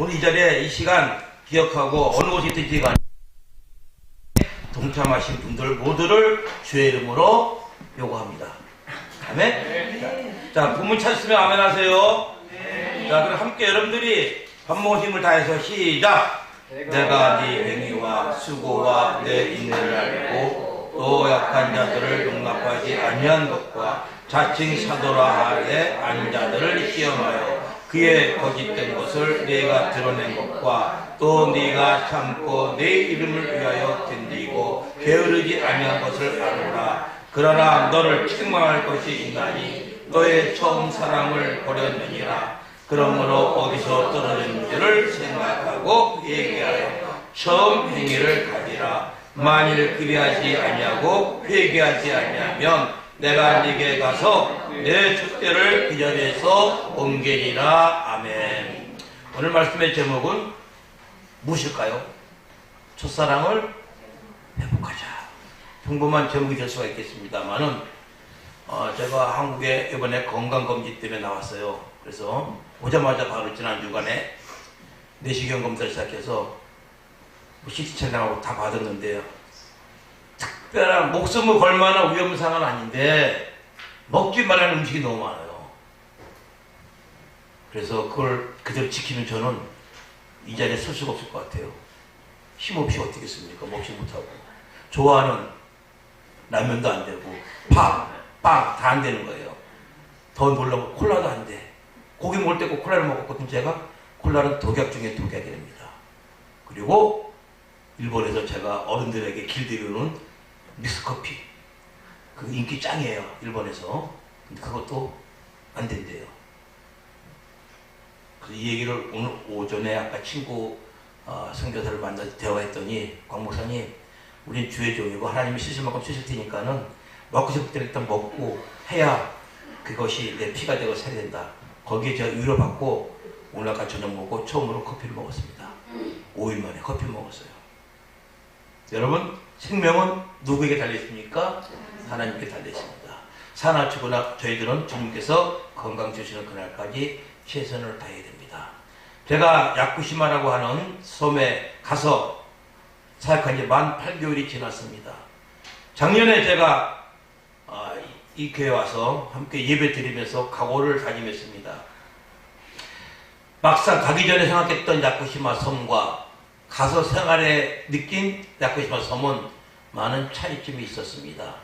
모두 이 자리에 이 시간 기억하고 어느 곳에 있든지 간에 동참하신 분들 모두를 주의 이름으로 요구합니다. 아멘? 자, 부문 찾으시면 아멘 하세요. 자, 그럼 함께 여러분들이 밥 먹을 힘을 다해서 시작! 내가 네 행위와 수고와 내 인내를 알고 또 약한 자들을 용납하지 아니한 것과 자칭 사도라 하되 아닌 자들을 시험하여 그의 거짓된 것을 네가 드러낸 것과 또 네가 참고 내 이름을 위하여 견디고 게으르지 아니한 것을 아노라. 그러나 너를 책망할 것이 있나니 너의 처음 사랑을 버렸느니라. 그러므로 어디서 떨어졌는지를 생각하고 얘기하여 처음 행위를 가지라. 만일 그리하지 아니하고 회개하지 아니하면 내가 네게 가서 내 촛대를 그 자리에서 옮기리라. 아멘. 오늘 말씀의 제목은 무엇일까요? 첫사랑을 회복하자. 평범한 제목이 될 수가 있겠습니다만은 제가 한국에 이번에 건강검진 때문에 나왔어요. 그래서 오자마자 바로 지난주간에 내시경 검사를 시작해서 CT 촬영하고 다 받았는데요. 특별한 목숨을 걸 만한 위험상은 아닌데 먹지 말라는 음식이 너무 많아요. 그래서 그걸 그대로 지키면 저는 이 자리에 설 수가 없을 것 같아요. 힘없이 어떻겠습니까? 먹지 못하고. 좋아하는 라면도 안 되고 밥, 빵 다 안 되는 거예요. 더 놀라면 콜라도 안 돼. 고기 먹을 때 꼭 콜라를 먹었거든요. 제가 콜라는 독약 중에 독약입니다. 그리고 일본에서 제가 어른들에게 길들이는 믹스커피, 그 인기 짱이에요. 일본에서. 근데 그것도 안 된대요. 그래서 이 얘기를 오늘 오전에 아까 친구 선교사를 만나서 대화했더니 광 목사님, 우린 주의 종이고 하나님이 쓰실 만큼 쓰실 테니까는 먹고 싶을 때는 일단 먹고 해야 그것이 내 피가 되고 살이 된다. 거기에 제가 위로받고 오늘 아까 저녁 먹고 처음으로 커피를 먹었습니다. 5일 만에 커피 먹었어요. 여러분, 생명은 누구에게 달려있습니까? 하나님께 달려있습니다. 사나 죽으나 저희들은 주님께서 건강 주시는 그날까지 최선을 다해야 됩니다. 제가 야쿠시마라고 하는 섬에 가서 사역한 지 만 8개월이 지났습니다. 작년에 제가 이 교회 와서 함께 예배 드리면서 각오를 다짐했습니다. 막상 가기 전에 생각했던 야쿠시마 섬과 가서 생활에 느낀 야쿠시마 섬은 많은 차이점이 있었습니다.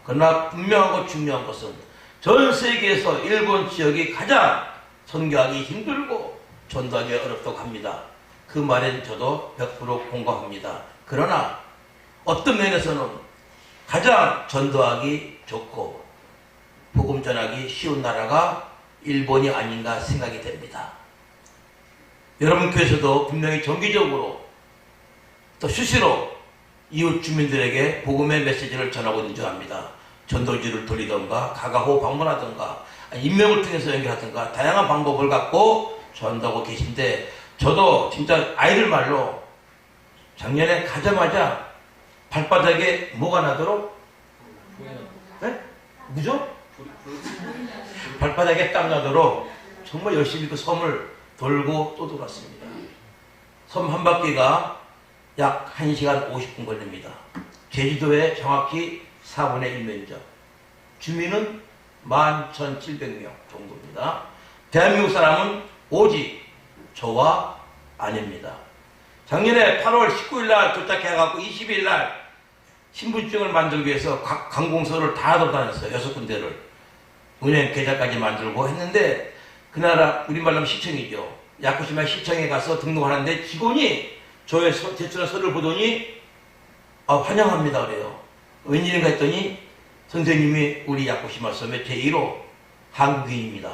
그러나 분명하고 중요한 것은 전 세계에서 일본 지역이 가장 선교하기 힘들고 전도하기 어렵다고 합니다. 그 말엔 저도 100% 공감합니다. 그러나 어떤 면에서는 가장 전도하기 좋고 복음 전하기 쉬운 나라가 일본이 아닌가 생각이 됩니다. 여러분 교회에서도 분명히 정기적으로 또 수시로 이웃 주민들에게 복음의 메시지를 전하고 있는 줄 압니다. 전도지를 돌리던가 가가호 방문하던가 인명을 통해서 연결하던가 다양한 방법을 갖고 전도하고 계신데 저도 진짜 아이들 말로 작년에 가자마자 발바닥에 뭐가 나도록 네? 뭐죠? 발바닥에 땀 나도록 정말 열심히 그 섬을 돌고 또 돌았습니다. 섬 한 바퀴가 약 1시간 50분 걸립니다. 제주도의 정확히 4분의 1 면적. 주민은 11,700명 정도입니다. 대한민국 사람은 오직 저와 아내입니다. 작년에 8월 19일 날 도착해갖고 20일 날 신분증을 만들기 위해서 각 관공서를 다 돌아다녔어요. 6군데를. 은행 계좌까지 만들고 했는데 그 나라 우리말로 하면 시청이죠. 야쿠시마 시청에 가서 등록하는데 직원이 저의 제출한 서류를 보더니 환영합니다 그래요. 웬일인가 했더니 선생님이 우리 야쿠시마 섬의 제1호 한국인입니다.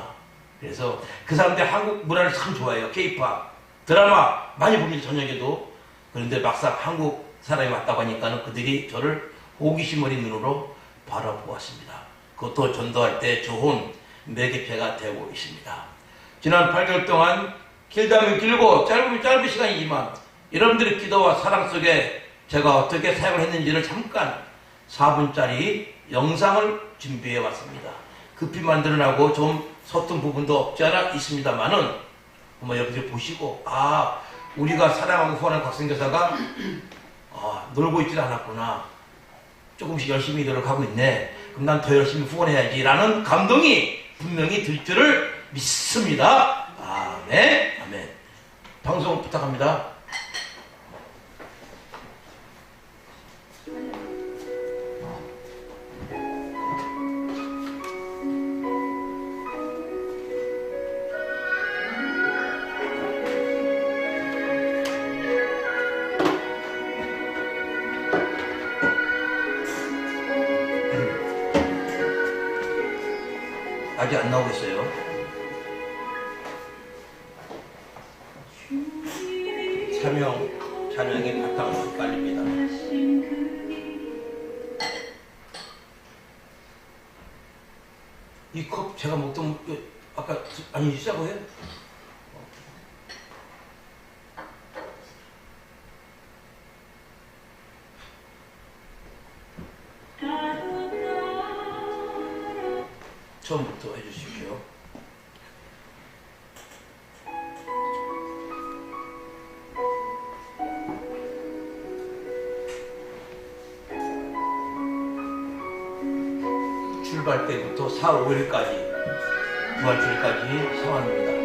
그래서 그 사람들 한국 문화를 참 좋아해요. K-pop 드라마 많이 봅니다. 저녁에도. 그런데 막상 한국 사람이 왔다고 하니까는 그들이 저를 호기심 어린 눈으로 바라보았습니다. 그것도 전도할 때 좋은 매개체가 되고 있습니다. 지난 8개월 동안 길다면 길고 짧으면 짧은 시간이지만 여러분들의 기도와 사랑 속에 제가 어떻게 사역을 했는지를 잠깐 4분짜리 영상을 준비해 왔습니다. 급히 만들어나고 좀 서툰 부분도 없지 않아 있습니다만은 한번 여러분들이 보시고, 아, 우리가 사랑하고 후원하는 곽선교사가 놀고 있지 않았구나. 조금씩 열심히 노력하고 있네. 그럼 난 더 열심히 후원해야지 라는 감동이 분명히 들 줄을 믿습니다. 아멘. 아멘. 방송 부탁합니다. 아직 안 나오고 있어요. 찬양의 바탕으로 깔립니다. 이 컵 제가 먹던 아까 아니시라고 해요? 처음부터 해주십시오. 출발 때부터 4, 5일까지 부활주일까지 상황입니다.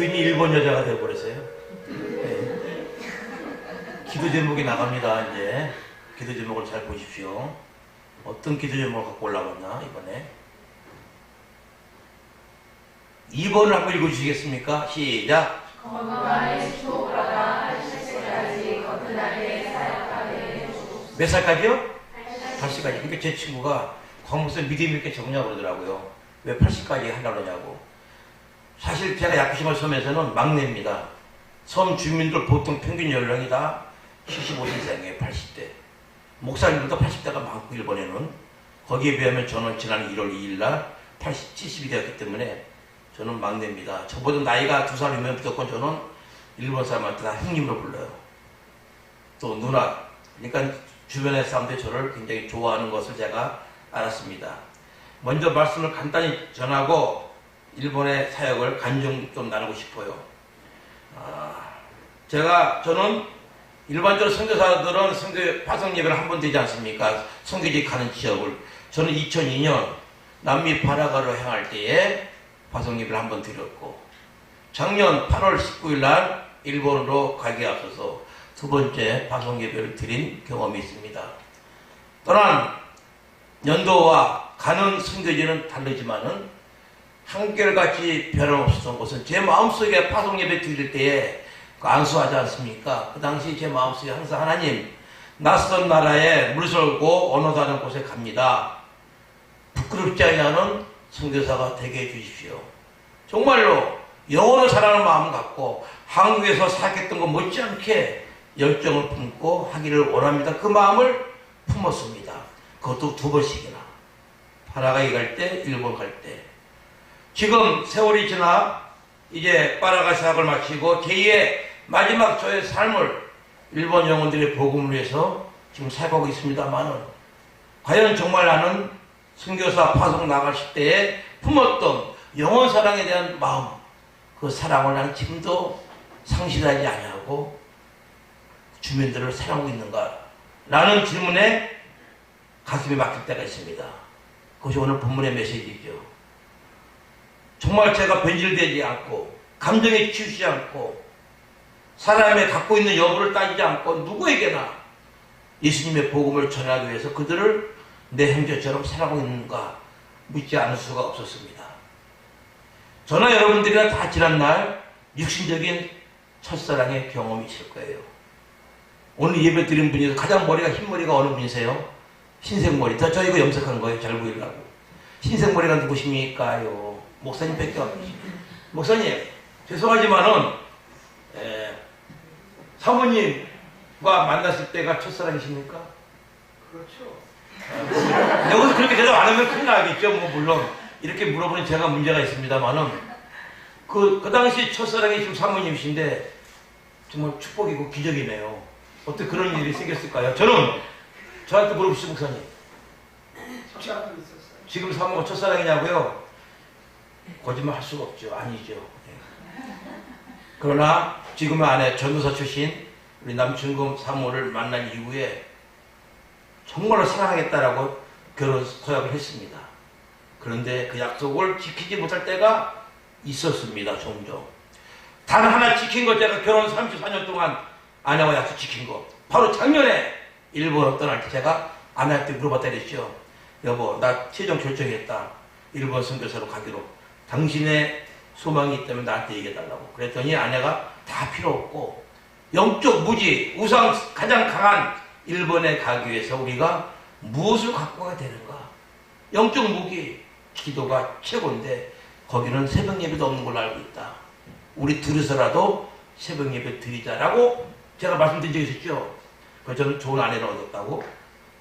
부인이 일본 여자가 되어버렸어요. 네. 기도 제목이 나갑니다. 이제 기도 제목을 잘 보십시오. 어떤 기도 제목을 갖고 올라갔나 이번에. 2번을 한번 읽어주시겠습니까? 시작. 건강하게 축복받아 80세까지 거듭나게 사역하게 주옵소서. 몇 살까지요? 80까지. 그러니까 제 친구가 광목선 믿음 있게 적냐고 그러더라고요. 왜 80까지 하려고 그러냐고. 사실 제가 약교심을 섬에서는 막내입니다. 섬 주민들 보통 평균 연령이 다 75세 이상이에요. 80대. 목사님들도 80대가 많고 일본에는. 거기에 비하면 저는 지난 1월 2일날 70이 되었기 때문에 저는 막내입니다. 저보다 나이가 2살이면 무조건 저는 일본 사람한테 다 형님으로 불러요. 또 누나. 그러니까 주변의 사람들이 저를 굉장히 좋아하는 것을 제가 알았습니다. 먼저 말씀을 간단히 전하고 일본의 사역을 간증 좀 나누고 싶어요. 저는 일반적으로 선교사들은 선교 파송 예배를 한 번 되지 않습니까? 선교지 가는 지역을. 저는 2002년 남미 파라가로 향할 때에 파송 예배를 한 번 드렸고, 작년 8월 19일 날 일본으로 가기에 앞서서 두 번째 파송 예배를 드린 경험이 있습니다. 또한 연도와 가는 선교지는 다르지만은 한결같이 변함없었던 것은 제 마음속에 파송 예배 드릴 때에 안수하지 않습니까? 그 당시 제 마음속에 항상 하나님, 낯선 나라에 물설고 언어도 하는 곳에 갑니다. 부끄럽지 않은 선교사가 되게 해주십시오. 정말로 영혼을 사랑하는 마음 갖고 한국에서 사역했던 것 못지않게 열정을 품고 하기를 원합니다. 그 마음을 품었습니다. 그것도 2번씩이나. 파라과이 갈 때, 일본 갈 때. 지금 세월이 지나 이제 파라과이 사역을 마치고 제2의 마지막 저의 삶을 일본 영혼들의 복음을 위해서 지금 사역하고 있습니다만은, 과연 정말 나는 선교사 파송 나가실 때에 품었던 영혼 사랑에 대한 마음, 그 사랑을 나는 지금도 상실하지 아니하고 주민들을 사랑하고 있는가? 라는 질문에 가슴이 막힐 때가 있습니다. 그것이 오늘 본문의 메시지죠. 정말 제가 변질되지 않고 감정에 치우치지 않고 사람의 갖고 있는 여부를 따지지 않고 누구에게나 예수님의 복음을 전하기 위해서 그들을 내 형제처럼 사랑하고 있는가 묻지 않을 수가 없었습니다. 저나 여러분들이나 다 지난날 육신적인 첫사랑의 경험이 있을 거예요. 오늘 예배 드린 분이 가장 머리가 흰 머리가 어느 분이세요? 흰색 머리. 저 이거 염색한 거예요. 잘 보이려고. 흰색 머리가 누구십니까요? 목사님 밖에 없으십니다. 목사님, 죄송하지만은 사모님과 만났을 때가 첫사랑이십니까? 그렇죠. 여기서 그렇게 대답 안 하면 큰일 나겠죠. 뭐 물론 이렇게 물어보는 제가 문제가 있습니다만은 그 당시 첫사랑이 지금 사모님이신데 정말 축복이고 기적이네요. 어떻게 그런 일이 생겼을까요? 저한테 물어보시죠, 목사님. 저도 있었어요. 지금 사모가 첫사랑이냐고요? 거짓말 할 수가 없죠. 아니죠. 그러나 지금의 아내 전도사 출신 우리 남충금 사모를 만난 이후에 정말로 사랑하겠다라고 결혼 서약을 했습니다. 그런데 그 약속을 지키지 못할 때가 있었습니다. 종종. 단 하나 지킨 것, 제가 결혼 34년 동안 아내와 약속 지킨 거, 바로 작년에 일본을 떠날 때 제가 아내한테 물어봤다 그랬죠. 여보, 나 최종 결정했다. 일본 선교사로 가기로. 당신의 소망이 있다면 나한테 얘기해달라고. 그랬더니 아내가 다 필요 없고 영적 무지, 우상 가장 강한 일본에 가기 위해서 우리가 무엇을 갖고 가야 되는가? 영적 무기, 기도가 최고인데 거기는 새벽 예배도 없는 걸로 알고 있다. 우리 둘이서라도 새벽 예배 드리자라고 제가 말씀드린 적이 있었죠. 그래서 저는 좋은 아내를 얻었다고.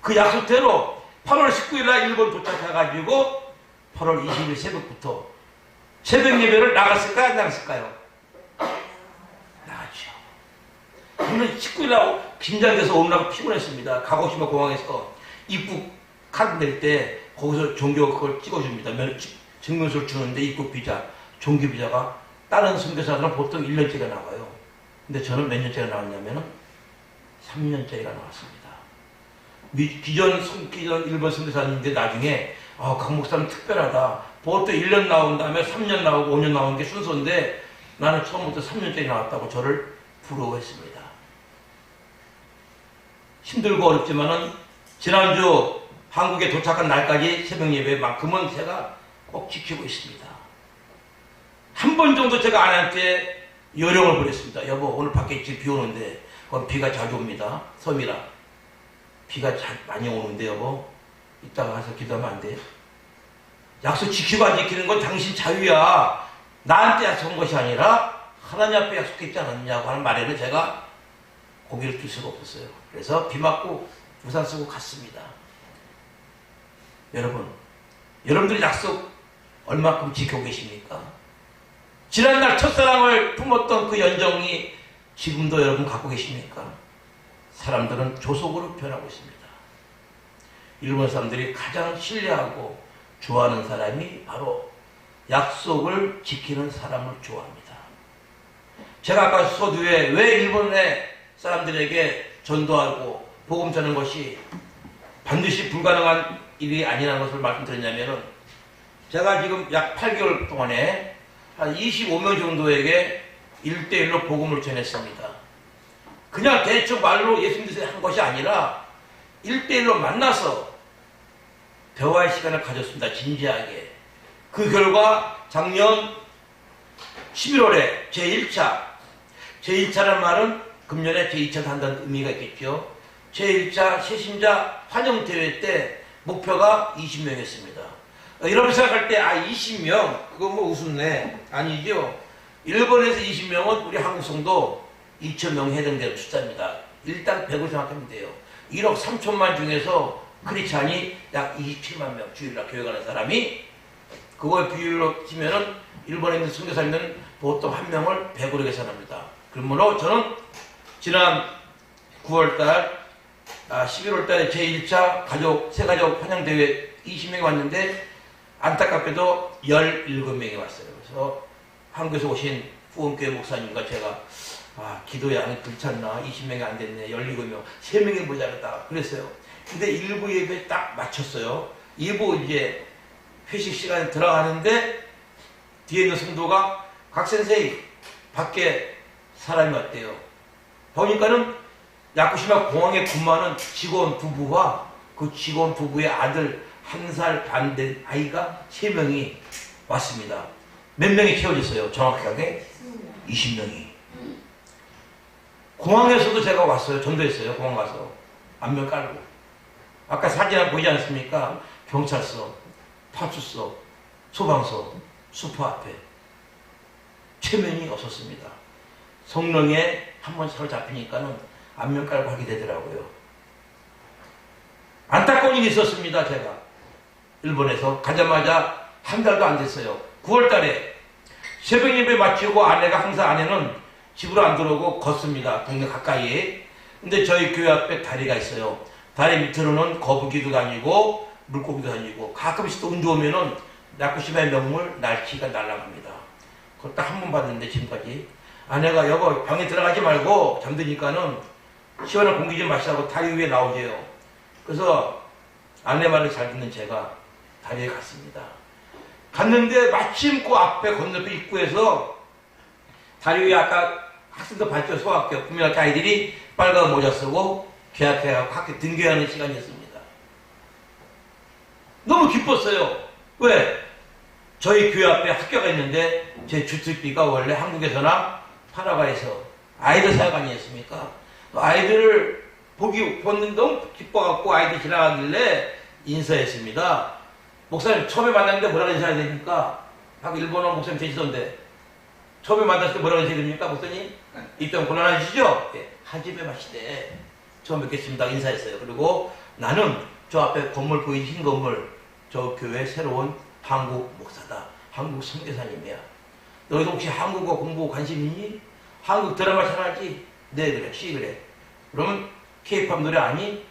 그 약속대로 8월 19일날 일본 도착해가지고 8월 20일 새벽부터 새벽 예배를 나갔을까요? 안 나갔을까요? 나갔죠. 저는 19일날 긴장돼서 오느라고 피곤했습니다. 가고시마 공항에서 입국 카드 낼 때 거기서 종교 그걸 찍어줍니다. 증명서를 주는데 입국 비자, 종교 비자가 다른 선교사들은 보통 1년짜리가 나와요. 근데 저는 몇 년짜리가 나왔냐면은 3년짜리가 나왔습니다. 기존 일본 선교사님인데 나중에 강 목사님 특별하다. 보통 1년 나온 다음에 3년 나오고 5년 나오는 게 순서인데 나는 처음부터 3년짜리 나왔다고 저를 부러워했습니다. 힘들고 어렵지만은 지난주 한국에 도착한 날까지 새벽 예배만큼은 제가 꼭 지키고 있습니다. 한 번 정도 제가 아내한테 요령을 부렸습니다. 여보, 오늘 밖에 지금 비 오는데, 비가 자주 옵니다. 섬이라. 비가 많이 오는데 여보, 이따가 가서 기도하면 안 돼? 약속 지키고 안 지키는 건 당신 자유야. 나한테 약속한 것이 아니라 하나님 앞에 약속했지 않았냐고 하는 말에는 제가 고개를 들 수가 없었어요. 그래서 비 맞고 우산 쓰고 갔습니다. 여러분, 여러분들이 약속 얼마큼 지키고 계십니까? 지난날 첫사랑을 품었던 그 연정이 지금도 여러분 갖고 계십니까? 사람들은 조속으로 변하고 있습니다. 일본 사람들이 가장 신뢰하고 좋아하는 사람이 바로 약속을 지키는 사람을 좋아합니다. 제가 아까 서두에 왜 일본의 사람들에게 전도하고 복음 전하는 것이 반드시 불가능한 일이 아니라는 것을 말씀드렸냐면은, 제가 지금 약 8개월 동안에 한 25명 정도에게 1대1로 복음을 전했습니다. 그냥 대충 말로 예수 믿으세요 한 것이 아니라 1대1로 만나서 대화의 시간을 가졌습니다. 진지하게. 그 결과 작년 11월에 제1차라는 말은 금년에 제2차도 한다는 의미가 있겠죠. 제1차 새신자 환영대회 때 목표가 20명이었습니다. 이렇게 생각할 때 20명 그거 뭐 우습네. 아니죠. 일본에서 20명은 우리 한국 성도 2,000명 해당되는 숫자입니다. 일단 100을 생각하면 돼요. 1억 3천만 중에서 크리스찬이 약 27만 명 주일날 교회 가는 사람이, 그거의 비율로 치면은 일본에 있는 선교사님은 보통 한 명을 100으로 계산합니다. 그러므로 저는 지난 9월달 11월달에 제1차 새가족 환영대회 20명이 왔는데 안타깝게도 17명이 왔어요. 그래서 한국에서 오신 후원교회 목사님과 제가 기도 양이 괜찮나? 20명이 안 됐네. 17명. 3명이 모자랐다. 그랬어요. 근데 1부 예배 딱 마쳤어요. 2부 이제 회식 시간에 들어가는데 뒤에 있는 성도가 각선생님 밖에 사람이 왔대요. 보니까는 야쿠시마 공항에 근무하는 직원 부부와 그 직원 부부의 아들 1살 반 된 아이가 3명이 왔습니다. 몇 명이 채워졌어요? 정확하게 20명이. 공항에서도 제가 왔어요. 전도했어요. 공항 가서 안면 깔고. 아까 사진 보이지 않습니까? 경찰서, 파출소, 소방서, 수포 앞에 체면이 없었습니다. 성령에 한번 사로잡히니까는 안면 깔고 하게 되더라고요. 안타까운 일이 있었습니다. 제가 일본에서 가자마자 한 달도 안 됐어요. 9월 달에 새벽 예배 마치고 아내는 집으로 안 들어오고 걷습니다. 동네 가까이에. 근데 저희 교회 앞에 다리가 있어요. 다리 밑으로는 거북이도 다니고 물고기도 다니고 가끔씩 또 운 좋으면은 야쿠시마의 명물 날치가 날아갑니다. 그걸 딱 한 번 봤는데 지금까지. 아내가 여보 방에 들어가지 말고 잠드니까는 시원한 공기 좀 마시라고 다리 위에 나오세요. 그래서 아내 말을 잘 듣는 제가 다리에 갔습니다. 갔는데 마침 그 앞에 건너편 입구에서 다리 위에 아까 학생들 봤죠? 소학교 국민학교 아이들이 빨간 모자 쓰고 계약해가지고 학교 등교하는 시간이었습니다. 너무 기뻤어요. 왜? 저희 교회 앞에 학교가 있는데 제 주특기가 원래 한국에서나 파라과에서 아이들 사역관이었습니까? 아이들을 보는 너무 기뻐갖고 아이들 지나가길래 인사했습니다. 목사님 처음에 만났는데 뭐라고 인사해야 됩니까? 하고 일본어 목사님 되시던데 처음에 만났을 때 뭐라고 인사해야 됩니까? 목사님? 입장 곤란하시죠? 네. 하지메 마시대. 처음 뵙겠습니다. 인사했어요. 그리고 나는 저 앞에 건물 보이는 흰 건물 저 교회 새로운 한국 목사다. 한국 선교사님이야. 너희도 혹시 한국어 공부 관심 있니? 한국 드라마 잘 알지? 네 그래. 그래. 그러면 K-POP 노래 아니?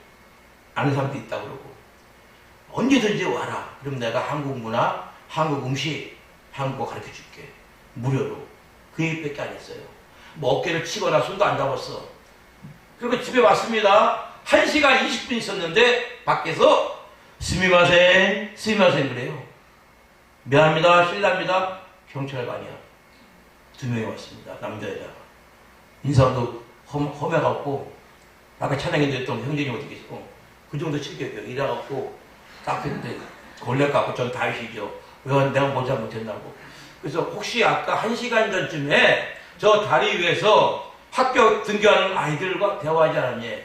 아는 사람도 있다 그러고 언제든지 와라. 그럼 내가 한국 문화, 한국 음식, 한국어 가르쳐 줄게. 무료로. 그 얘기밖에 안 했어요. 뭐 어깨를 치거나 손도 안 잡았어. 그리고 집에 왔습니다. 1시간 20분 있었는데 밖에서 스미마센 그래요. 미안합니다. 실례합니다. 경찰관이야. 2명이 왔습니다. 남자 여자. 인사도 험해갖고 아까 찬양인데 했던 형제님 어떻게 있고 그 정도 체격이요. 이래갖고 딱 했는데 걸레 갖고 전 다윗이죠. 왜 내가 뭘 잘못했나고. 그래서 혹시 아까 1시간 전쯤에 저 다리 위에서 학교 등교하는 아이들과 대화하지 않았니?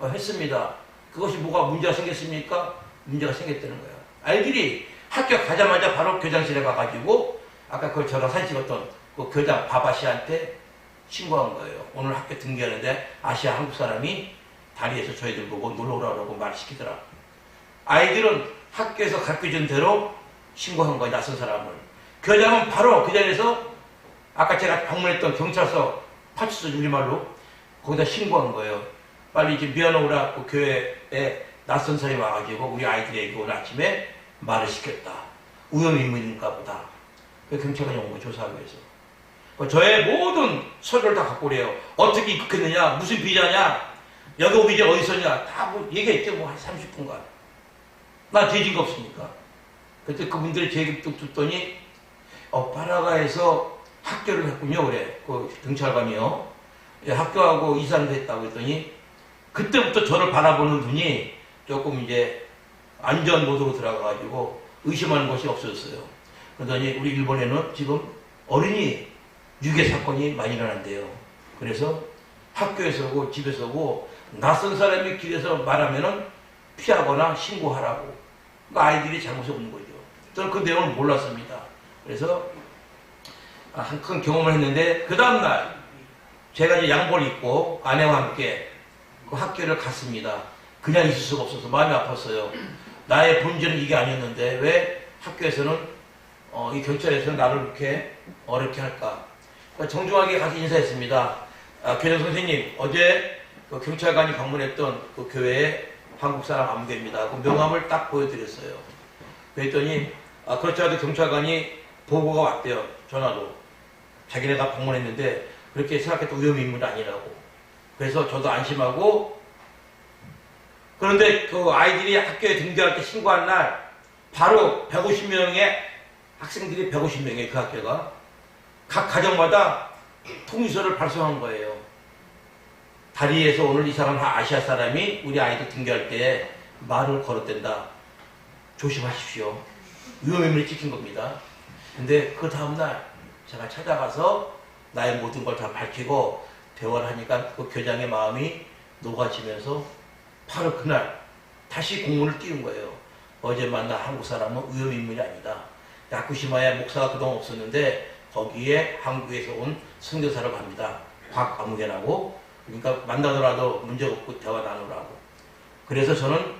했습니다. 그것이 뭐가 문제가 생겼습니까? 문제가 생겼다는 거예요. 아이들이 학교 가자마자 바로 교장실에 가가지고 아까 그 저랑 사진 찍었던 그 교장 바바씨한테 신고한 거예요. 오늘 학교 등교하는데 아시아 한국 사람이 다리에서 저희들 보고 놀러 오라고 말시키더라. 아이들은 학교에서 가르쳐준 대로 신고한 거예요. 낯선 사람을. 교장은 바로 그 자리에서 아까 제가 방문했던 경찰서 파출소 우리말로 거기다 신고한 거예요. 빨리 이제 미안하오라 그 교회에 낯선 사람이 와가지고 우리 아이들에게 오늘 아침에 말을 시켰다. 우연인물인가 보다. 그 경찰관이 온 거 조사하기 위해서. 저의 모든 서류를 다 갖고 오래요. 어떻게 입국했느냐, 무슨 비자냐, 여기 비자 어디 있었냐, 다 뭐 얘기했죠. 뭐 한 30분간. 나 뒤진 거 없으니까. 그때 그분들이 제 얘기 뚝 듣더니, 파라가에서 학교를 했군요. 그래. 그 경찰관이요. 예, 학교하고 이사를 했다고 했더니, 그때부터 저를 바라보는 눈이 조금 이제 안전 모드로 들어가가지고 의심하는 것이 없어졌어요. 그러더니 우리 일본에는 지금 어린이 유괴 사건이 많이 일어난대요. 그래서 학교에서고 집에서고 낯선 사람이 길에서 말하면은 피하거나 신고하라고. 그러니까 아이들이 잘못이 없는 거죠. 저는 그 내용을 몰랐습니다. 그래서 한 큰 경험을 했는데 그 다음날 제가 이제 양복을 입고 아내와 함께 그 학교를 갔습니다. 그냥 있을 수가 없어서 마음이 아팠어요. 나의 본질은 이게 아니었는데 왜 학교에서는 이 경찰에서는 나를 이렇게 어렵게 할까? 정중하게 가서 인사했습니다. 교장 선생님, 어제 그 경찰관이 방문했던 그 교회에 한국 사람 아무개입니다. 그 명함을 딱 보여드렸어요. 그랬더니 그렇지 않아도 경찰관이 보고가 왔대요. 전화도. 자기네가 방문했는데 그렇게 생각했던 위험 인물이 아니라고. 그래서 저도 안심하고, 그런데 그 아이들이 학교에 등교할 때 신고한 날 바로 150명의 학생들이 150명의 그 학교가 각 가정마다 통지서를 발송한 거예요. 다리에서 오늘 이상한 아시아 사람이 우리 아이들 등교할 때 말을 걸었댄다. 조심하십시오. 위험인물이 찍힌 겁니다. 근데 그 다음날 제가 찾아가서 나의 모든 걸 다 밝히고 대화를 하니까 그 교장의 마음이 녹아지면서 바로 그날 다시 공문을 띄운 거예요. 어제 만난 한국 사람은 위험인물이 아니다. 야쿠시마에 목사가 그동안 없었는데 거기에 한국에서 온 선교사라고 합니다. 곽아무개라고. 그러니까 만나더라도 문제 없고 대화 나누라고. 그래서 저는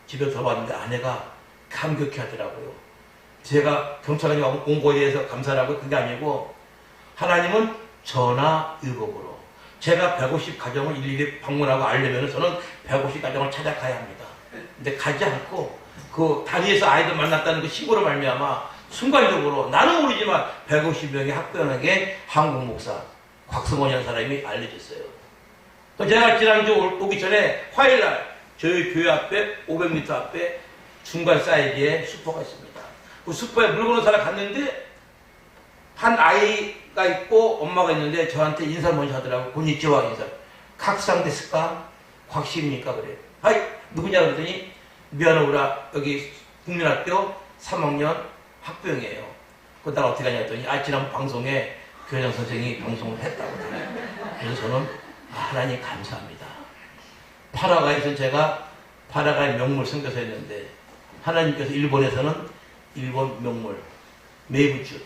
집에 들어봤는데 아내가 감격해 하더라고요. 제가 경찰관이 온 거에 대해서 감사하고 그게 아니고 하나님은 전화위복으로 제가 150 가정을 일일이 방문하고 알려면 저는 150 가정을 찾아가야 합니다. 근데 가지 않고 그 다리에서 아이들 만났다는 그 신고로 말미암아 순간적으로 나는 모르지만 150명의 학교연에게 한국 목사 곽성원이라는 사람이 알려졌어요. 제가 지난주 오기 전에 화요일날 저희 교회 앞에 500m 앞에 중간 사이즈의 슈퍼가 있습니다. 그 슈퍼에 물건을 사러 갔는데 한 아이가 있고 엄마가 있는데 저한테 인사를 먼저 하더라고. 고니치와 인사. 각상 데스까? 곽씨입니까? 그래. 아이 누구냐 그랬더니 미안하구나 여기 국민학교 3학년 학부형이에요. 그러다가 어떻게 하냐 했더니 지난 방송에 교장 선생님이 방송을 했다고. 그래서 저는 하나님 감사합니다. 파라가에서 제가 파라가의 명물 선교사 했는데 하나님께서 일본에서는 일본 명물 메이부츠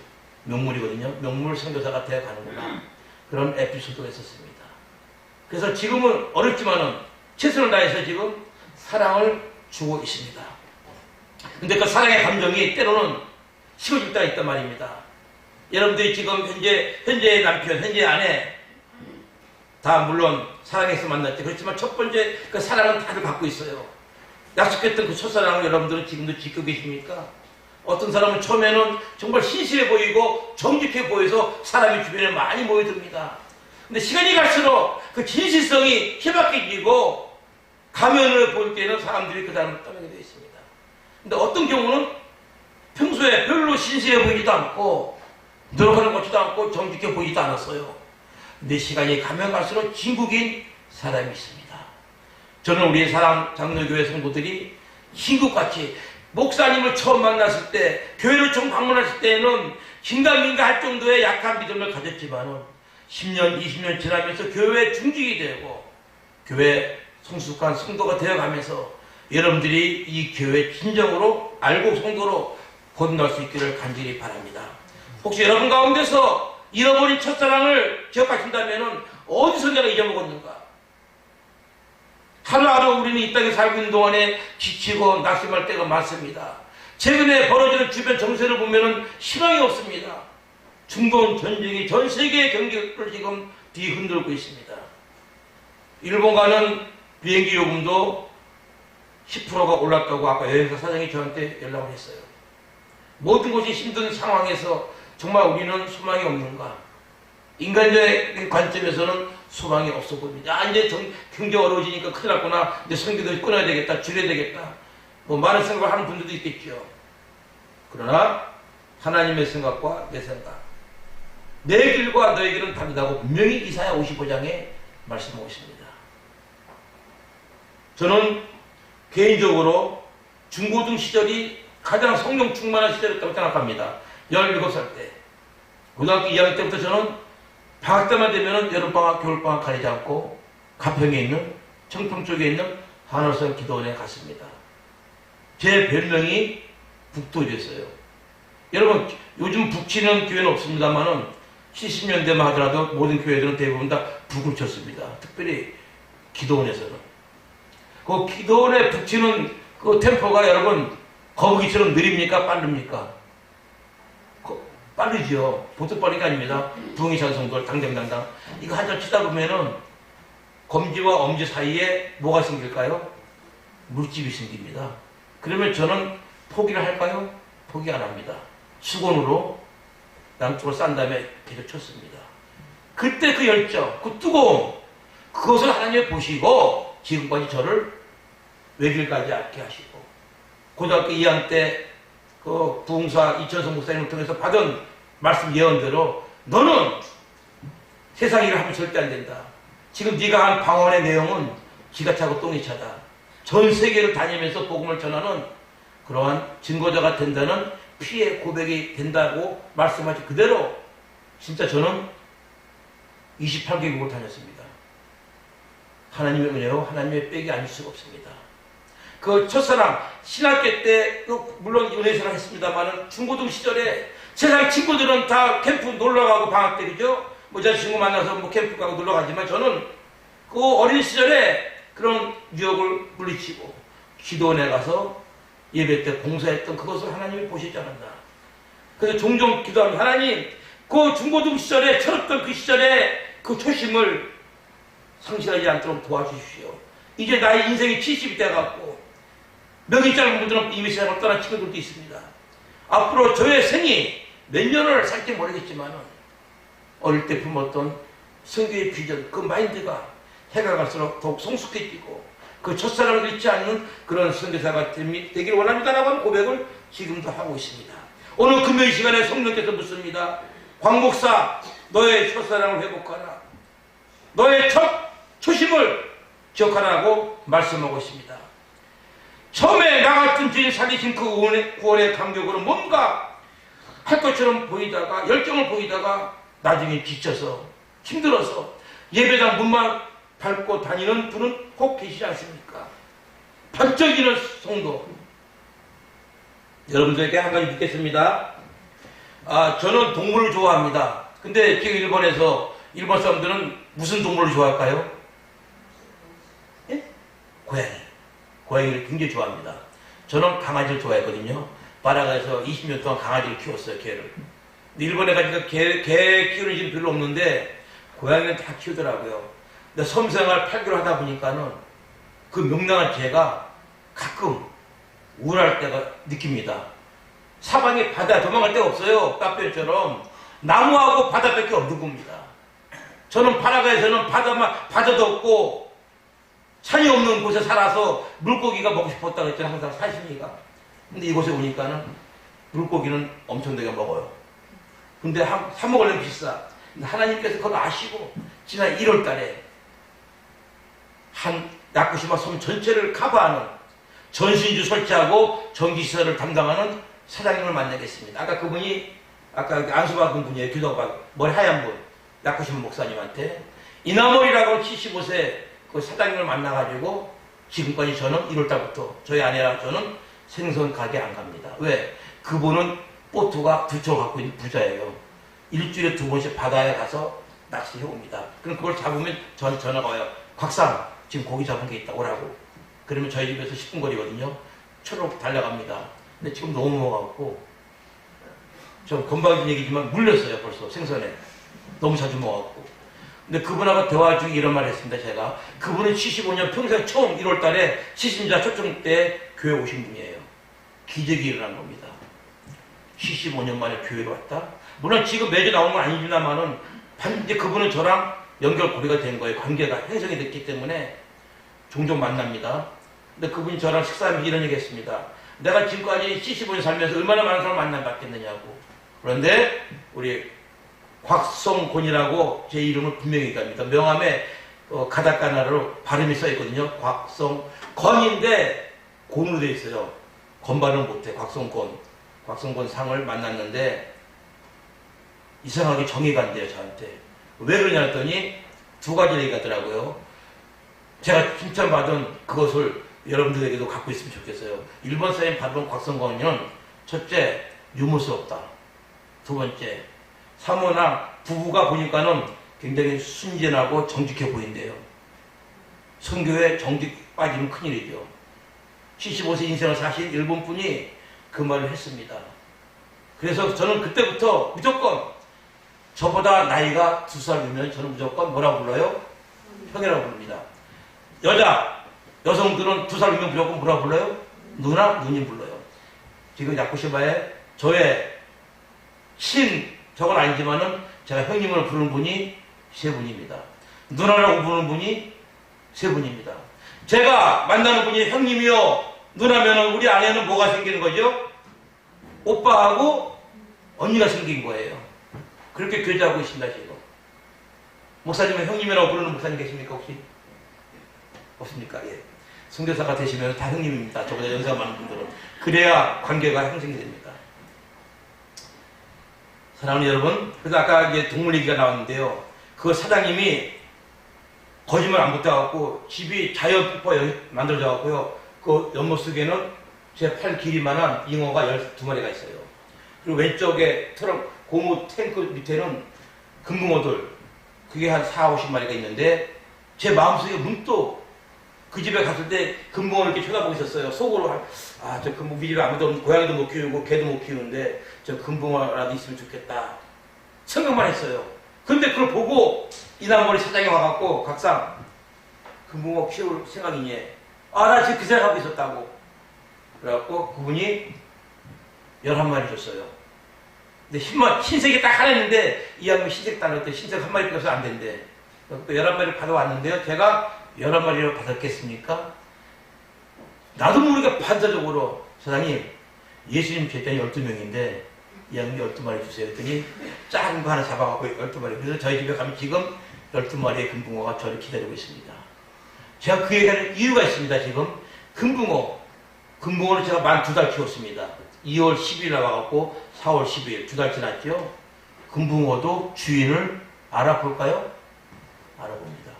명물이거든요. 명물 선교사가 되어 가는구나. 그런 에피소드가 있었습니다. 그래서 지금은 어렵지만은 최선을 다해서 지금 사랑을 주고 있습니다. 근데 그 사랑의 감정이 때로는 식어질 때가 있단 말입니다. 여러분들이 지금 현재의 남편, 현재의 아내 다 물론 사랑해서 만났죠. 그렇지만 첫 번째 그 사랑은 다들 갖고 있어요. 약속했던 그 첫사랑을 여러분들은 지금도 지키고 계십니까? 어떤 사람은 처음에는 정말 신실해 보이고 정직해 보여서 사람이 주변에 많이 모여듭니다. 근데 시간이 갈수록 그 진실성이 희박해지고 가면을 볼 때는 사람들이 그 사람을 떠나게 되어 있습니다. 근데 어떤 경우는 평소에 별로 신실해 보이지도 않고 노력하는 것도 않고 정직해 보이지도 않았어요. 근데 시간이 가면 갈수록 진국인 사람이 있습니다. 저는 우리 사랑 장로교회 성도들이 진국같이 목사님을 처음 만났을 때, 교회를 처음 방문했을 때에는 긴가민가 할 정도의 약한 믿음을 가졌지만은 10년, 20년 지나면서 교회 중직이 되고 교회 성숙한 성도가 되어가면서 여러분들이 이 교회 진정으로 알고 성도로 거듭날 수 있기를 간절히 바랍니다. 혹시 여러분 가운데서 잃어버린 첫사랑을 기억하신다면 어디서 내가 잊어먹었는가? 하루하루 우리는 이 땅에 살고 있는 동안에 지치고 낙심할 때가 많습니다. 최근에 벌어지는 주변 정세를 보면 희망이 없습니다. 중동 전쟁이 전 세계의 경제를 지금 뒤흔들고 있습니다. 일본 가는 비행기 요금도 10%가 올랐다고 아까 여행사 사장이 저한테 연락을 했어요. 모든 것이 힘든 상황에서 정말 우리는 소망이 없는가? 인간적인 관점에서는 소망이 없어 보입니다. 이제 경제 어려워지니까 큰일 났구나. 이제 성교들 끊어야 되겠다. 줄여야 되겠다. 뭐 많은 생각을 하는 분들도 있겠죠. 그러나 하나님의 생각과 내 생각, 내 길과 너의 길은 다르다고 분명히 이사야 55장에 말씀하고 있습니다. 저는 개인적으로 중고등 시절이 가장 성령 충만한 시절이었다고 생각합니다. 17살 때. 고등학교 2학년 때부터 저는 방학 때만 되면 여름방학, 겨울방학 가리지 않고 가평에 있는 청평 쪽에 있는 한월선 기도원에 갔습니다. 제 별명이 북도였어요. 여러분 요즘 북치는 교회는 없습니다만은 70년대만 하더라도 모든 교회들은 대부분 다 북을 쳤습니다. 특별히 기도원에서는. 그 기도원에 북치는 그 템포가 여러분 거북이처럼 느립니까? 빠릅니까? 빠르죠. 보통 빠른 게 아닙니다. 부흥이 찬송들 당당당당. 이거 한잔 치다 보면은 검지와 엄지 사이에 뭐가 생길까요? 물집이 생깁니다. 그러면 저는 포기를 할까요? 포기 안 합니다. 수건으로 양쪽으로 싼 다음에 계속 쳤습니다. 그때 그 열정, 그 뜨거움, 그것을 하나님이 보시고 지금까지 저를 외길 가지 않게 하시고 고등학교 2학년 때 그 부흥사 이천성 목사님을 통해서 받은 말씀 예언대로 너는 세상 일을 하면 절대 안 된다. 지금 네가 한 방언의 내용은 기가 차고 똥이 차다. 전 세계를 다니면서 복음을 전하는 그러한 증거자가 된다는 피의 고백이 된다고 말씀하신 그대로 진짜 저는 28개국을 다녔습니다. 하나님의 은혜로 하나님의 빽이 아닐 수가 없습니다. 그 첫사랑 신학교 때 물론 은혜사랑 했습니다만 중고등 시절에 세상 친구들은 다 캠프 놀러가고 방학 때 그죠? 뭐 여자친구 만나서 뭐 캠프 가고 놀러가지만 저는 그 어린 시절에 그런 유혹을 물리치고 기도원에 가서 예배 때 봉사했던 그것을 하나님이 보시지 않았나. 그래서 종종 기도하면 하나님 그 중고등 시절에 철었던 그 시절에 그 초심을 상실하지 않도록 도와주십시오. 이제 나의 인생이 70이 돼갖고 명이 짧은 분들은 이미 세상을 떠난 친구들도 있습니다. 앞으로 저의 생이 몇 년을 살지 모르겠지만 어릴 때 품었던 성교의 비전, 그 마인드가 해가 갈수록 더욱 성숙해지고 그 첫사랑을 잊지 않는 그런 선교사가 되길 원합니다라고 하는 고백을 지금도 하고 있습니다. 오늘 금요일 시간에 성령께서 묻습니다. 광 목사, 너의 첫사랑을 회복하라. 너의 초심을 기억하라고 말씀하고 있습니다. 처음에 나 같은 주인 살리신 그 구원의 감격으로 뭔가 할 것처럼 보이다가 열정을 보이다가 나중에 지쳐서 힘들어서 예배당 문만 밟고 다니는 분은 꼭 계시지 않습니까? 번쩍이는 성도. 여러분들에게 한 가지 묻겠습니다. 저는 동물을 좋아합니다. 근데 지금 일본에서 일본 사람들은 무슨 동물을 좋아할까요? 예? 고양이. 고양이를 굉장히 좋아합니다. 저는 강아지를 좋아했거든요. 바라가에서 20년 동안 강아지를 키웠어요, 개를. 근데 일본에 가니까 개 키우는 집이 별로 없는데 고양이는 다 키우더라고요. 근데 섬생활 8개월 하다 보니까는 그 명랑한 개가 가끔 우울할 때가 느낍니다. 사방에 바다 도망갈 데가 없어요. 카페처럼 나무하고 바다밖에 없는 겁니다. 저는 바라가에서는 바다도 없고 산이 없는 곳에 살아서 물고기가 먹고 싶었다고 했잖아요. 항상 사시미가. 근데 이곳에 오니까는 물고기는 엄청나게 먹어요. 근데 사 먹으려면 비싸. 근데 하나님께서 그걸 아시고 지난 1월 달에 한 야쿠시마 섬 전체를 커버하는 전신주 설치하고 전기시설을 담당하는 사장님을 만나겠습니다. 아까 그분이 아까 안수받은 분이에요. 기도받은 머리 하얀 분. 야쿠시마 목사님한테 이나몰이라고 75세 그 사장님을 만나가지고 지금까지 저는 1월달부터 저희 아내랑 저는 생선 가게 안 갑니다. 왜? 그분은 보트가 2척 갖고 있는 부자예요. 일주일에 2번씩 바다에 가서 낚시해 옵니다. 그럼 그걸 잡으면 전 전화가 와요. 곽상 지금 고기 잡은 게 있다 오라고. 그러면 저희 집에서 10분 거리거든요. 초록 달려갑니다. 근데 지금 너무 먹어갖고 좀 건방진 얘기지만 물렸어요. 벌써 생선에. 너무 자주 먹어갖고. 근데 그분하고 대화 중에 이런 말을 했습니다. 제가 그분은 75년 평생 처음 1월 달에 시신자 초청 때 교회 오신 분이에요. 기적이 일어난 겁니다. 75년 만에 교회로 왔다. 물론 지금 매주 나오는 건 아니지만은 이제 그분은 저랑 연결고리가 된 거예요. 관계가 형성이 됐기 때문에 종종 만납니다. 근데 그분이 저랑 식사하면서 이런 얘기 했습니다. 내가 지금까지 75년 살면서 얼마나 많은 사람을 만나봤겠느냐고. 그런데 우리 곽성곤이라고 제 이름을 분명히 얘기합니다. 명함에 가다카나로 발음이 써있거든요. 곽성건인데 곤으로 되어 있어요. 건 발음 못해. 곽성곤 상을 만났는데 이상하게 정이 간대요. 저한테. 왜 그러냐 했더니 두 가지 얘기하더라고요. 제가 칭찬받은 그것을 여러분들에게도 갖고 있으면 좋겠어요. 1번 사인 받은 곽성곤은 첫째 유머스럽다. 두 번째 사모나 부부가 보니까는 굉장히 순진하고 정직해 보인대요. 선교에 정직 빠지면 큰일이죠. 75세 인생을 사신 일본 분이 그 말을 했습니다. 그래서 저는 그때부터 무조건 저보다 나이가 2살이면 저는 무조건 뭐라고 불러요? 형이라고 부릅니다. 여성들은 2살이면 무조건 뭐라고 불러요? 누나, 누님 불러요. 지금 야쿠시마에 저의 저건 아니지만은 제가 형님을 부르는 분이 3분입니다. 누나라고 부르는 분이 3분입니다. 제가 만나는 분이 형님이요, 누나면은 우리 아내는 뭐가 생기는 거죠? 오빠하고 언니가 생긴 거예요. 그렇게 교제하고 있습니다, 지금. 목사님은 형님이라고 부르는 목사님 계십니까, 혹시? 없습니까? 예. 선교사가 되시면 다 형님입니다. 저보다 연세가 많은 분들은. 그래야 관계가 형성이 됩니다. 사랑하는 여러분, 그래서 아까 이제 동물 얘기가 나왔는데요. 그 사장님이 거짓말 안 붙어갖고 집이 자연폭포 만들어져갖고요. 그 연못 속에는 제 팔 길이만한 잉어가 12마리가 있어요. 그리고 왼쪽에 고무 탱크 밑에는 금붕어들, 그게 한 4, 50마리가 있는데 제 마음속에 문득 그 집에 갔을 때 금붕어를 이렇게 쳐다보고 있었어요. 속으로 저 금붕어 우리 집에 아무도 없는 고양이도 못 키우고 개도 못 키우는데 저 금붕어라도 있으면 좋겠다 생각만 했어요. 근데 그걸 보고 이나머리 사장이 와갖고 각상 금붕어 키울 생각이니? 나 지금 그 생각하고 있었다고. 그래갖고 그분이 11마리 줬어요. 근데 흰색이 딱 하나 있는데 이 양반이 흰색 달랐대. 흰색 한 마리 빼서 안 된대. 또 11마리 받아왔는데요. 제가 11마리를 받았겠습니까? 나도 모르게 반사적으로 사장님 예수님 제자는 12명인데 이 양반이 12마리 주세요. 그랬더니 작은 거 하나 잡아갖고 12마리. 그래서 저희 집에 가면 지금 12마리의 금붕어가 저를 기다리고 있습니다. 제가 그 얘기하는 이유가 있습니다. 지금 금붕어는 제가 12달 키웠습니다. 2월 10일 나와갖고 4월 12일 2달 지났죠. 금붕어도 주인을 알아볼까요? 알아봅니다.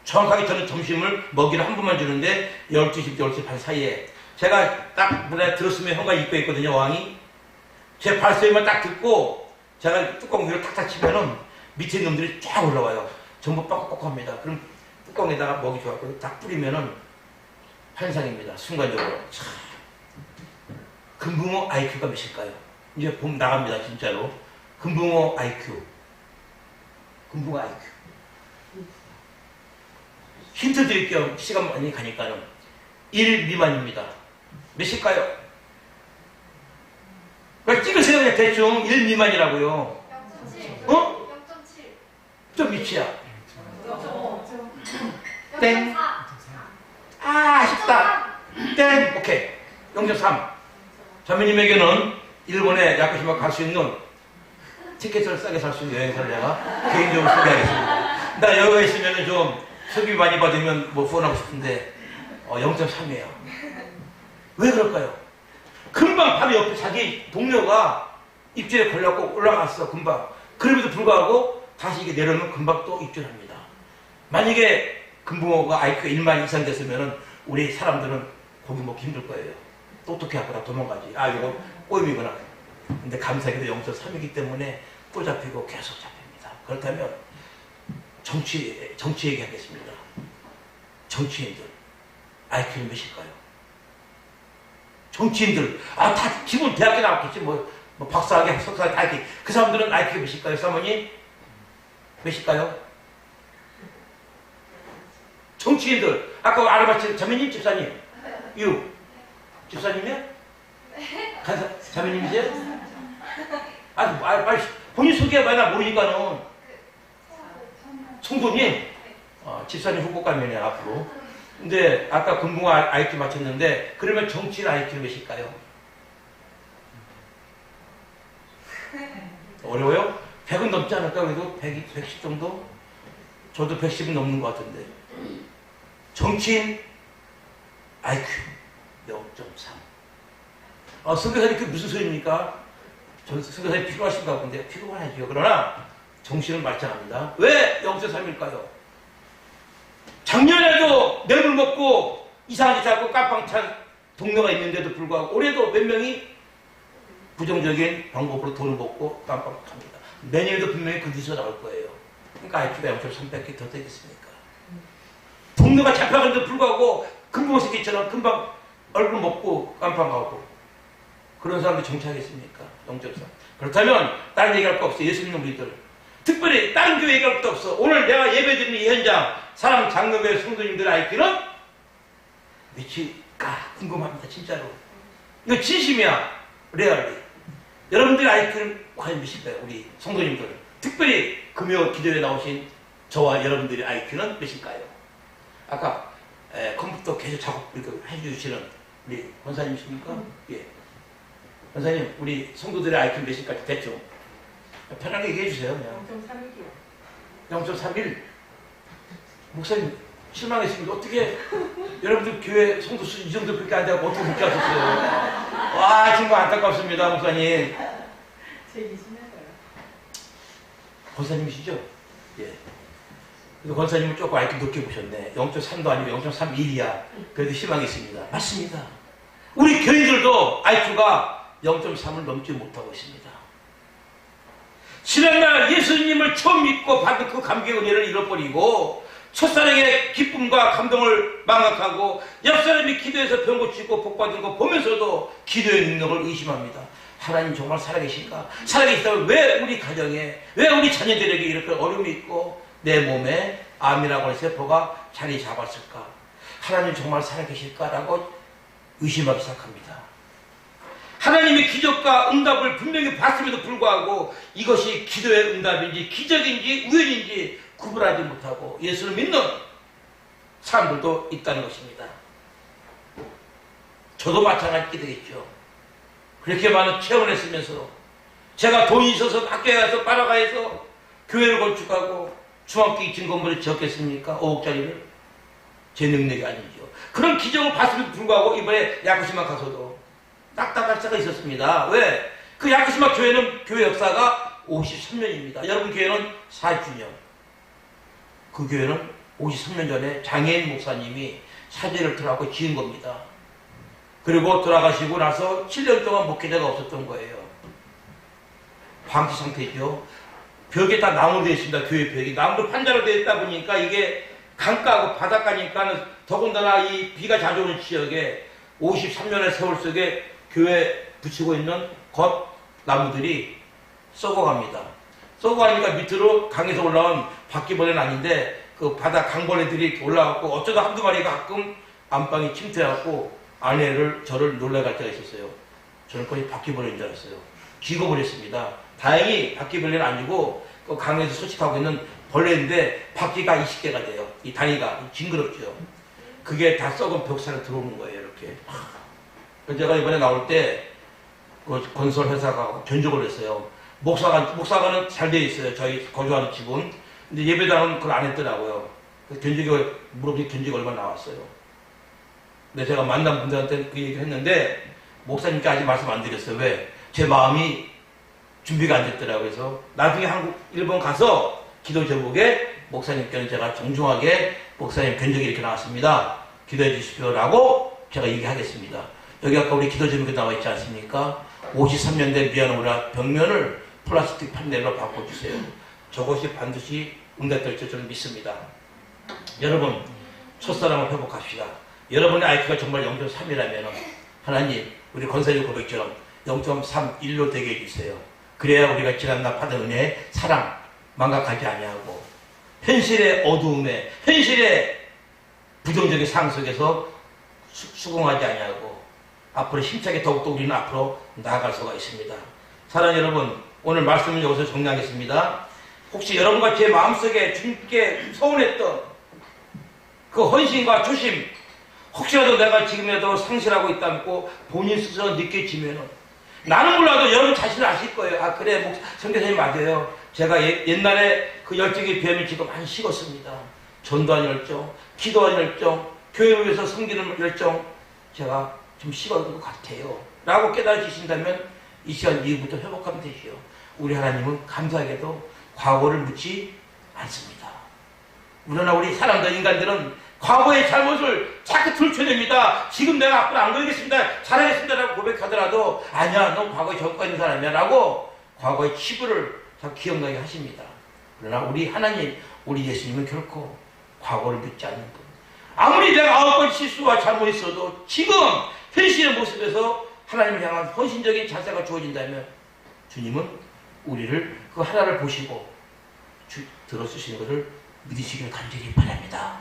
정확하게 저는 점심을 먹이를 한 번만 주는데 12시, 12시 반 사이에 제가 딱 문에 들었으면 현관 입구에 있거든요. 왕이 제 발소리만 딱 듣고 제가 뚜껑 위로 탁탁 치면은 밑에 놈들이 쫙 올라와요. 전부 뻑뻑합니다. 그럼 뚜껑에다가 먹이 줘갖고 딱 뿌리면은 환상입니다. 순간적으로. 참. 금붕어 IQ가 몇일까요? 이제 보면 나갑니다. 진짜로. 금붕어 IQ. 금붕어 IQ. 힌트 드릴게요. 시간 많이 가니까는. 1 미만입니다. 몇일까요? 그러니까 찍으세요. 그냥 대충 1 미만이라고요. 0.7. 어? 0.7. 좀 밑이야. 0.5. 땡. 아쉽다. 땡. 오케이. 0.3. 자매님에게는 일본에 야쿠시마 갈 수 있는 티켓을 싸게 살 수 있는 여행사를 내가 개인적으로 소개하겠습니다. 나 여기 있으면 좀 수비 많이 받으면 뭐 후원하고 싶은데 0.3이에요. 왜 그럴까요? 금방 바로 옆에 자기 동료가 입질에 걸려갖고 올라갔어. 금방. 그럼에도 불구하고 다시 이게 내려오면 금방 또 입질합니다. 만약에 금붕어가 IQ가 1만 이상 됐으면 우리 사람들은 고기 먹기 힘들 거예요. 똑똑해 갖고 다 도망가지. 아 이거 꼬임이구나. 근데 감사하게도 0.3이기 때문에 또 잡히고 계속 잡힙니다. 그렇다면 정치 얘기하겠습니다. 정치인들 IQ는 몇일까요? 정치인들 다 기본 대학교 나왔겠지 뭐 박사학위 석사학위 다 이렇게 그 사람들은 IQ가 몇일까요? 사모님 몇일까요? 정치인들 아까 알아봤지 자매님 집사님 집사님이요? 자매님이세요? 빨리 본인 소개해봐야 나 모르니까는 성도님 집사님 후보감이네 앞으로. 근데 아까 금붕어 IQ 맞췄는데 그러면 정치인 IQ 몇일까요? 어려워요? 100은 넘지 않을까? 그래도 110 정도? 저도 110은 넘는 것 같은데 정치인 IQ 0.3 선교사님 그게 무슨 소리입니까? 저는 선교사님 필요하신가 본데 필요만 하죠. 그러나 정신은 말짱합니다. 왜 0.3일까요? 작년에도 뇌물 먹고 이상한 짓 하고 깜빵 찬 동료가 있는데도 불구하고 올해도 몇 명이 부정적인 방법으로 돈을 먹고 깜빵 합니다. 내년에도 분명히 그 뉴스가 나올 거예요. 그러니까 IQ가 0.3밖에 더 되겠습니까? 동료가 잡혀가는데도 불구하고 금붕어 새끼처럼 금방 얼굴 먹고 깜빵 가고 그런 사람들이 정치하겠습니까? 0.3. 그렇다면 다른 얘기할 거 없어. 예수 믿는 우리들 특별히 다른 교회 얘기할 것도 없어. 오늘 내가 예배드리는 이 현장 사랑 장로교회 성도님들 IQ는 몇일까 궁금합니다. 진짜로. 이거 진심이야. 레알리. 여러분들 IQ는 과연 몇일까요? 우리 성도님들 특별히 금요 기도에 나오신 저와 여러분들의 IQ는 몇일까요? 아까 컴퓨터 계속 작업 해주시는 우리 권사님이십니까? 예. 권사님 우리 성도들의 IQ 몇일까지 대충 편하게 얘기해 주세요. 0.31이요. 0.31? 목사님 실망했습니다. 어떻게 여러분들 교회 성도 수 이 정도밖에 안 되고 어떻게 그렇게 하셨어요? 와 정말 안타깝습니다. 목사님. 제기 심해서요. 권사님이시죠? 예. 그래서 권사님은 조금 IQ 높게 보셨네. 0.3도 아니고 0.31이야. 그래도 희망이 있습니다. 맞습니다. 우리 교인들도 IQ가 0.3을 넘지 못하고 있습니다. 지난날 예수님을 처음 믿고 받은 그 감격의 은혜를 잃어버리고 첫사랑의 기쁨과 감동을 망각하고 옆사람이 기도해서 병 고치고 복받은 거 보면서도 기도의 능력을 의심합니다. 하나님 정말 살아계신가? 살아계시다면 왜 우리 가정에 왜 우리 자녀들에게 이렇게 어려움이 있고 내 몸에 암이라고 하는 세포가 자리 잡았을까? 하나님 정말 살아계실까라고 의심하기 시작합니다. 하나님의 기적과 응답을 분명히 봤음에도 불구하고 이것이 기도의 응답인지 기적인지 우연인지 구분하지 못하고 예수를 믿는 사람들도 있다는 것입니다. 저도 마찬가지 되겠죠. 그렇게 많은 체험을 했으면서 제가 돈이 있어서 학교에 가서 빨아가해서 교회를 건축하고 중학교 증건물을 지었겠습니까? 5억짜리를? 제 능력이 아니죠. 그런 기적을 봤음에도 불구하고 이번에 야쿠시마 가서도 딱딱할 때가 있었습니다. 왜? 그 야쿠시마 교회는 교회 역사가 53년입니다. 여러분 교회는 40주년. 그 교회는 53년 전에 장애인 목사님이 사제를 들어가고 지은 겁니다. 그리고 돌아가시고 나서 7년 동안 목회자가 없었던 거예요. 방치 상태죠. 벽에 다 나무로 되어 있습니다. 교회 벽이. 나무로 판자로 되어 있다 보니까 이게 강가하고 바닷가니까 더군다나 이 비가 자주 오는 지역에 53년의 세월 속에 교회 붙이고 있는 겉나무들이 썩어갑니다. 썩어가니까 밑으로 강에서 올라온 바퀴벌레는 아닌데 그 바다 강벌레들이 올라왔고 어쩌다 한두 마리가 가끔 안방에 침투해갖고 아내를 저를 놀라갈 때가 있었어요. 저는 거의 바퀴벌레인 줄 알았어요. 죽어버렸습니다. 다행히 바퀴벌레는 아니고 그 강에서 서식하고 있는 벌레인데 바퀴가 20개가 돼요. 이 다리가 징그럽죠. 그게 다 썩은 벽사로 들어오는 거예요. 이렇게. 제가 이번에 나올 때 그 건설 회사가 견적을 했어요. 목사관은 잘 돼 있어요. 저희 거주하는 집은. 근데 예배당은 그걸 안 했더라고요. 견적이 물어보니 견적이 얼마 나왔어요. 근데 제가 만난 분들한테 그 얘기를 했는데 목사님께 아직 말씀 안 드렸어요. 왜? 제 마음이 준비가 안 됐더라고요. 그래서 나중에 일본 가서 기도 제목에 목사님께는 제가 정중하게 목사님 견적이 이렇게 나왔습니다. 기도해 주십시오라고 제가 얘기하겠습니다. 여기 아까 우리 기도 제목에 나와 있지 않습니까? 53년대 미얀오라 벽면을 플라스틱 판넬로 바꿔주세요. 저것이 반드시 응답될 줄 저는 믿습니다. 여러분, 첫사랑을 회복합시다. 여러분의 IQ가 정말 0.3이라면 하나님, 우리 권사님 고백처럼 0.31로 되게 해주세요. 그래야 우리가 지난날 받은 은혜, 사랑, 망각하지 아니하고 현실의 어두움에, 현실의 부정적인 상황 속에서 수긍하지 아니하고 앞으로 힘차게 더욱더 우리는 앞으로 나아갈 수가 있습니다. 사랑하는 여러분, 오늘 말씀은 여기서 정리하겠습니다. 혹시 여러분과 제 마음속에 주님께 서운했던 그 헌신과 초심, 혹시라도 내가 지금이라도 상실하고 있다고 본인 스스로 느껴지면은 나는 몰라도 여러분 자신을 아실 거예요. 아, 그래, 선교사님 맞아요. 제가 옛날에 그 열정에 비하면 지금 많이 식었습니다. 전도하는 열정, 기도하는 열정, 교회를 위해서 섬기는 열정, 제가 좀 식은 것 같아요. 라고 깨달으신다면 이 시간 이후부터 회복하면 되시오. 우리 하나님은 감사하게도 과거를 묻지 않습니다. 물러나 우리 사람들, 인간들은 과거의 잘못을 자꾸 들춰냅니다. 지금 내가 앞으로 안 그러겠습니다. 잘하겠습니다. 라고 고백하더라도 아니야, 너 과거에 전과 있는 사람이야. 라고 과거의 치부를 자꾸 기억나게 하십니다. 그러나 우리 하나님, 우리 예수님은 결코 과거를 묻지 않는 분. 아무리 내가 9번 실수와 잘못했어도 지금 현실의 모습에서 하나님을 향한 헌신적인 자세가 주어진다면 주님은 우리를 그 하나를 보시고 들어주시는 것을 믿으시길 간절히 바랍니다.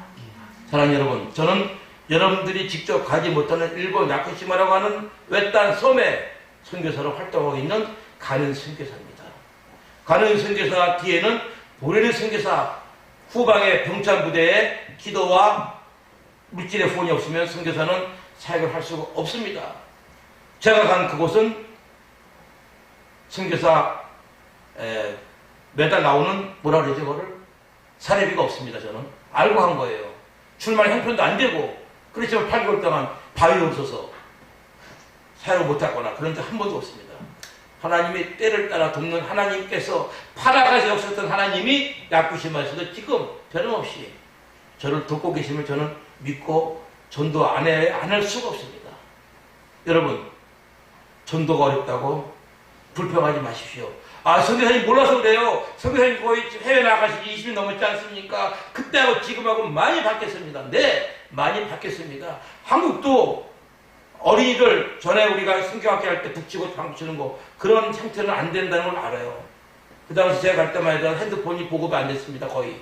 사랑하는 여러분, 저는 여러분들이 직접 가지 못하는 일본 야쿠시마라고 하는 외딴 섬에 선교사로 활동하고 있는 가는 선교사입니다. 가는 선교사 뒤에는 보레르 선교사 후방의 병참부대의 기도와 물질의 후원이 없으면 선교사는 사역을 할 수가 없습니다. 제가 간 그곳은 선교사 매달 나오는 뭐라 그러지 그거를 사례비가 없습니다. 저는 알고 한 거예요. 출마할 형편도 안 되고 그렇지만 8개월 동안 바위 없어서 사역을 못하거나 그런 적 한 번도 없습니다. 하나님의 때를 따라 돕는 하나님께서 파라가서 역사했던 하나님이 야쿠시마에서도 지금 변함없이 저를 돕고 계심을 저는 믿고 전도 안 할 수가 없습니다. 여러분, 전도가 어렵다고 불평하지 마십시오. 아, 선교사님 몰라서 그래요. 선교사님 거의 해외 나가시기 20년 넘었지 않습니까? 그때하고 지금하고 많이 바뀌었습니다. 네, 많이 바뀌었습니다. 한국도 어린이들 전에 우리가 선교학교 할 때 북치고 방구 치는 거 그런 상태는 안 된다는 걸 알아요. 그 당시 제가 갈 때만 해도 핸드폰이 보급이 안 됐습니다. 거의.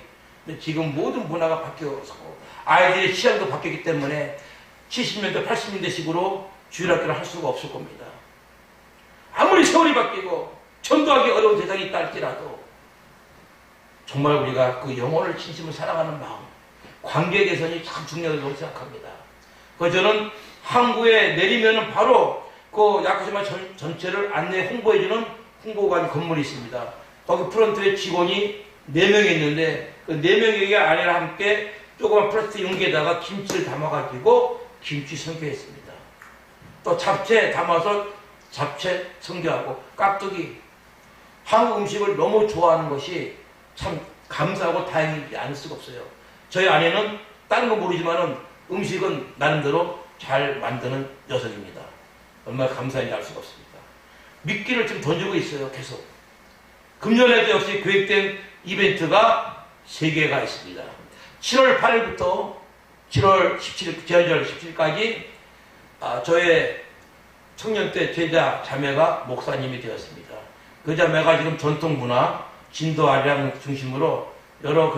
근데 지금 모든 문화가 바뀌어서 아이들의 취향도 바뀌었기 때문에 70년대 80년대식으로 주일학교를 할 수가 없을 겁니다. 아무리 세월이 바뀌고 전도하기 어려운 세상이 있다 할지라도 정말 우리가 그 영혼을 진심으로 사랑하는 마음, 관계 개선이 참 중요하다고 생각합니다. 그래서 저는 항구에 내리면은 바로 그 야쿠시마 전체를 안내 홍보해주는 홍보관 건물이 있습니다. 거기 프런트에 직원이 4명이 있는데 그 4명에게 아내랑 함께 조그만 플라스틱 용기에다가 김치를 담아가지고 김치 선교했습니다. 또 잡채 담아서 잡채 선교하고 깍두기. 한국 음식을 너무 좋아하는 것이 참 감사하고 다행이지 않을 수가 없어요. 저희 아내는 다른 거 모르지만은 음식은 나름대로 잘 만드는 여성입니다. 얼마나 감사한지 알 수가 없습니다. 미끼를 좀 던지고 있어요. 계속. 금년에도 역시 계획된 이벤트가 3개가 있습니다. 7월 8일부터 7월 17일, 지난달 17일까지 저의 청년 때 제자 자매가 목사님이 되었습니다. 그 자매가 지금 전통 문화, 진도 아량 중심으로 여러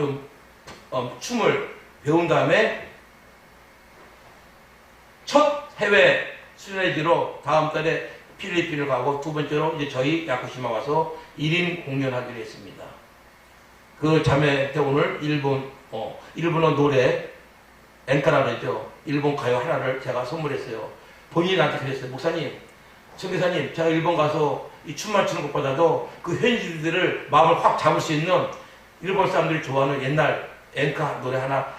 춤을 배운 다음에 첫 해외 순회지로 다음 달에 필리핀을 가고 두 번째로 이제 저희 야쿠시마 와서 1인 공연하기로 했습니다. 그 자매한테 오늘 일본어 노래 엔카라죠. 일본 가요 하나를 제가 선물했어요. 본인한테 그랬어요. 목사님, 선교사님, 제가 일본 가서 이 춤만 추는 것보다도 그 현실들을 마음을 확 잡을 수 있는 일본 사람들이 좋아하는 옛날 엔카 노래 하나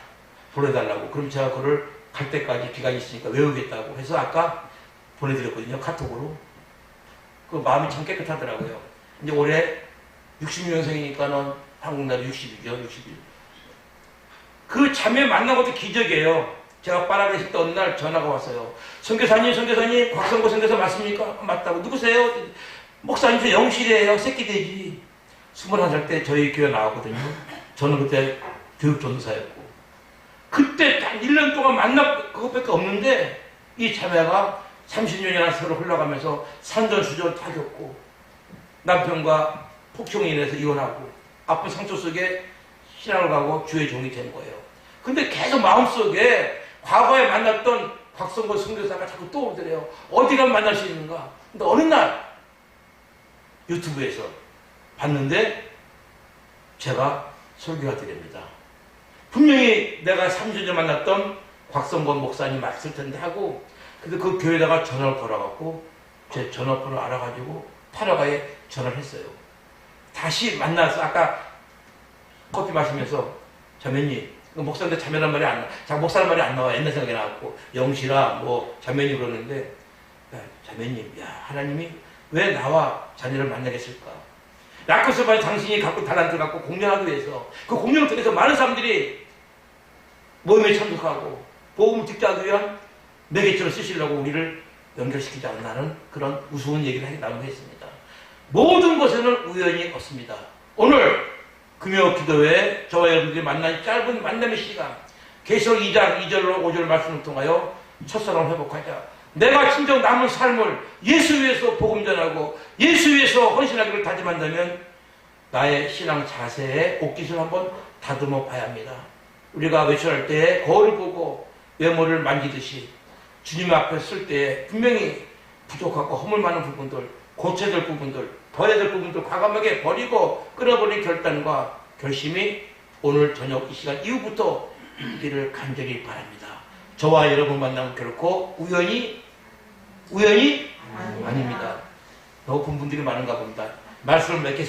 보내달라고. 그럼 제가 그걸 갈 때까지 기간이 있으니까 외우겠다고 해서 아까 보내드렸거든요. 카톡으로. 그 마음이 참 깨끗하더라고요. 이제 올해 66년생이니까는 한국 나이 60이죠. 61. 그 자매 만난 것도 기적이에요. 제가 빠르게 있을 때 어느 날 전화가 왔어요. 선교사님, 곽성고 선교사 맞습니까? 맞다고. 누구세요? 목사님, 저 영실이에요. 새끼돼지. 21살 때 저희 교회 나왔거든요. 저는 그때 교육전도사였고. 그때 딱 1년 동안 만나 그것밖에 없는데 이 자매가 30년이나 서로 흘러가면서 산전수전 다 겪고 남편과 폭행에 인해서 이혼하고 아픈 상처 속에 신앙을 가고 주의 종이 된 거예요. 근데 계속 마음속에 과거에 만났던 곽성고 선교사가 자꾸 떠오르더래요. 어디 가면 만날 수 있는가? 근데 어느 날 유튜브에서 봤는데 제가 설교가 드립니다. 분명히 내가 3주 전에 만났던 곽성권 목사님 맞을 텐데 하고, 근데 그 교회에다가 전화를 걸어갖고 제 전화번호 알아가지고 8화가에 전화를 했어요. 다시 만나서 아까 커피 마시면서 자매님, 목사인데 자매란 말이 안 나와. 목사란 말이 안 나와. 옛날 생각이 나왔고 영시라 뭐 자매님 그러는데, 야, 자매님, 야, 하나님이 왜 나와 자녀를 만나게 했을까? 라코스바에 당신이 갖고 달란트를 갖고 공연하기 위해서 그 공연을 통해서 많은 사람들이 모임에 참석하고 복음을 듣게 하기 위한 매개체로 쓰시려고 우리를 연결시키지 않나는 그런 우스운 얘기를 나누겠습니다. 모든 것에는 우연이 없습니다. 오늘 금요 기도회 저와 여러분들이 만난 짧은 만남의 시간, 계시록 2장 2절로 5절 말씀을 통하여 첫사랑 회복하자. 내가 진정 남은 삶을 예수 위해서 복음 전하고 예수 위해서 헌신하기를 다짐한다면 나의 신앙 자세에 옷깃을 한번 다듬어 봐야 합니다. 우리가 외출할 때 거울을 보고 외모를 만지듯이 주님 앞에 쓸 때 분명히 부족하고 허물 많은 부분들, 고쳐야 될 부분들, 버려야 될 부분들 과감하게 버리고 끊어버린 결단과 결심이 오늘 저녁 이 시간 이후부터 있기를 간절히 바랍니다. 저와 여러분 만나면 결코 우연이 아닙니다. 너무 본 분들이 많은가 봅니다. 말씀을 맺겠습니다.